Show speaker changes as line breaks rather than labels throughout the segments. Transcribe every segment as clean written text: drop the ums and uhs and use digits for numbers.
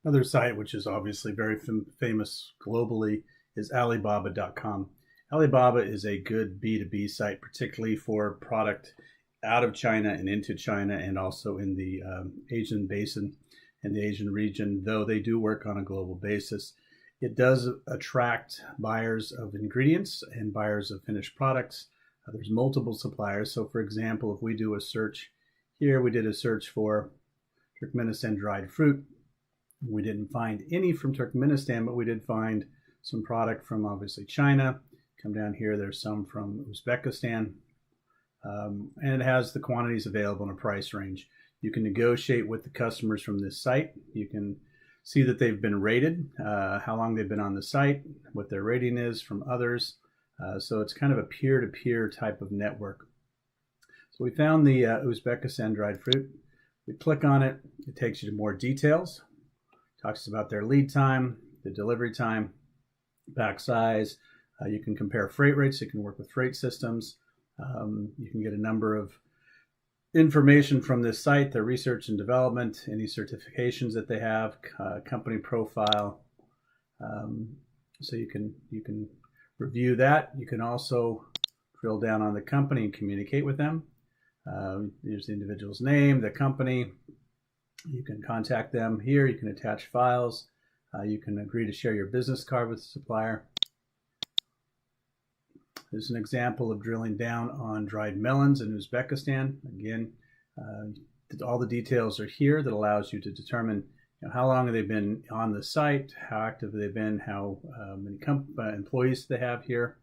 Another site, which is obviously very famous globally, is Alibaba.com. Alibaba is a good B2B site, particularly for product out of China and into China, and also in the Asian basin and the Asian region, though they do work on a global basis. It does attract buyers of ingredients and buyers of finished products. There's multiple suppliers. So for example, if we do a search here, we did a search for Turkmenistan dried fruit. We didn't find any from Turkmenistan, but we did find some product from obviously China. Come down here, there's some from Uzbekistan. And it has the quantities available in a price range. You can negotiate with the customers from this site. You can see that they've been rated, how long they've been on the site, what their rating is from others. So it's kind of a peer-to-peer type of network. So we found the Uzbekistan dried fruit. We click on it. It takes you to more details. Talks about their lead time, the delivery time, pack size. You can compare freight rates. You can work with freight systems. You can get a number of information from this site, their research and development, any certifications that they have, company profile. So you can review that. You can also drill down on the company and communicate with them. There's the individual's name, the company. You can contact them here. You can attach files. You can agree to share your business card with the supplier. There's an example of drilling down on dried melons in Uzbekistan. Again, all the details are here that allows you to determine how long have they been on the site, how active they've been, how many employees they have here,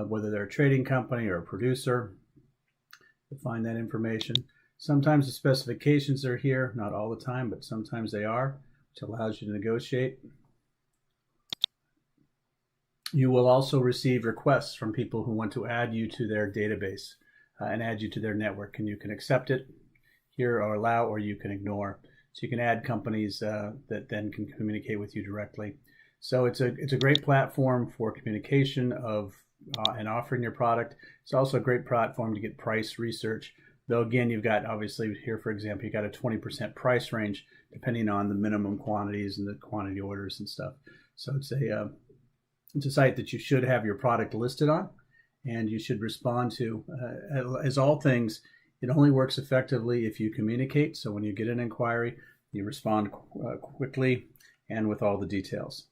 whether they're a trading company or a producer. You'll find that information. Sometimes the specifications are here, not all the time, but sometimes they are, which allows you to negotiate. You will also receive requests from people who want to add you to their database and add you to their network, and you can accept it here or allow, or you can ignore. So you can add companies that then can communicate with you directly. So it's a great platform for communication of and offering your product. It's also a great platform to get price research. Though again, you've got obviously here, for example, you got a 20% price range depending on the minimum quantities and the quantity orders and stuff. So it's a site that you should have your product listed on, and you should respond to. As all things, it only works effectively if you communicate. So when you get an inquiry, you respond quickly and with all the details.